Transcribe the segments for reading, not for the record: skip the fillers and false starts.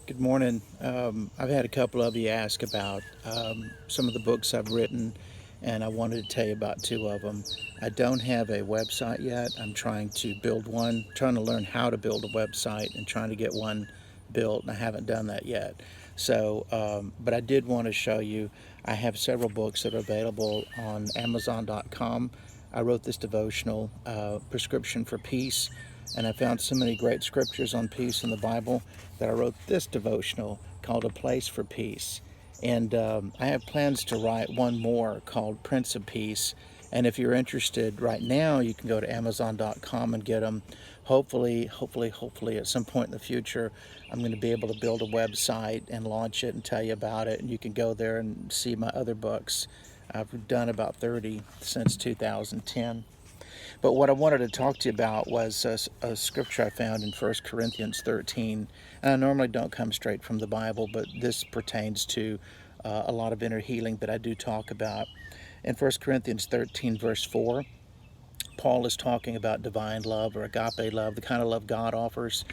Good morning. I've had a couple of you ask about some of the books I've written, and I wanted to tell you about two of them. I don't have a website yet. I'm trying to build one, trying to learn how to build a website and trying to get one built, and I haven't done that yet. But I did want to show you, I have several books that are available on Amazon.com. I wrote this devotional, Prescription for Peace, and I found so many great scriptures on peace in the Bible that I wrote this devotional called A Place for Peace. And I have plans to write one more called Prince of Peace. And if you're interested right now, you can go to Amazon.com and get them. Hopefully, at some point in the future, I'm going to be able to build a website and launch it and tell you about it. And you can go there and see my other books. I've done about 30 since 2010. But what I wanted to talk to you about was a scripture I found in 1 Corinthians 13. And I normally don't come straight from the Bible, but this pertains to a lot of inner healing that I do talk about. In 1 Corinthians 13, verse 4, Paul is talking about divine love or agape love, the kind of love God offers.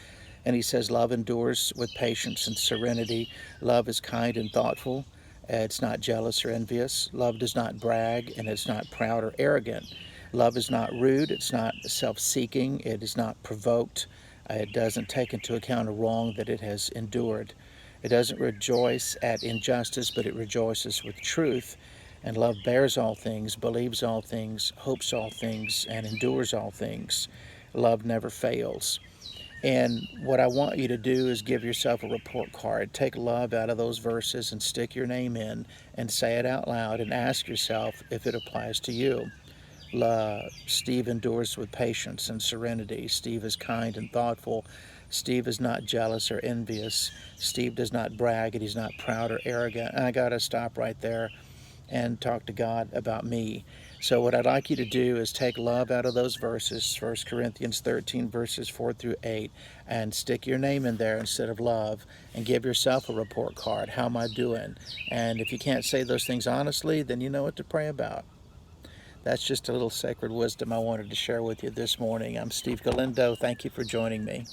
And he says, love endures with patience and serenity. Love is kind and thoughtful. It's not jealous or envious. Love does not brag, and it's not proud or arrogant. Love is not rude. It's not self-seeking. It is not provoked. It doesn't take into account a wrong that it has endured. It doesn't rejoice at injustice, but it rejoices with truth. And love bears all things, believes all things, hopes all things, and endures all things. Love never fails. And what I want you to do is give yourself a report card. Take love out of those verses and stick your name in and say it out loud and ask yourself if it applies to you. Steve endures with patience and serenity. Steve is kind and thoughtful. Steve is not jealous or envious. Steve does not brag, and he's not proud or arrogant. And I got to stop right there and talk to God about me. So what I'd like you to do is take love out of those verses, 1 Corinthians 13, verses 4 through 8, and stick your name in there instead of love, and give yourself a report card. How am I doing? And if you can't say those things honestly, then you know what to pray about. That's just a little sacred wisdom I wanted to share with you this morning. I'm Steve Galindo. Thank you for joining me.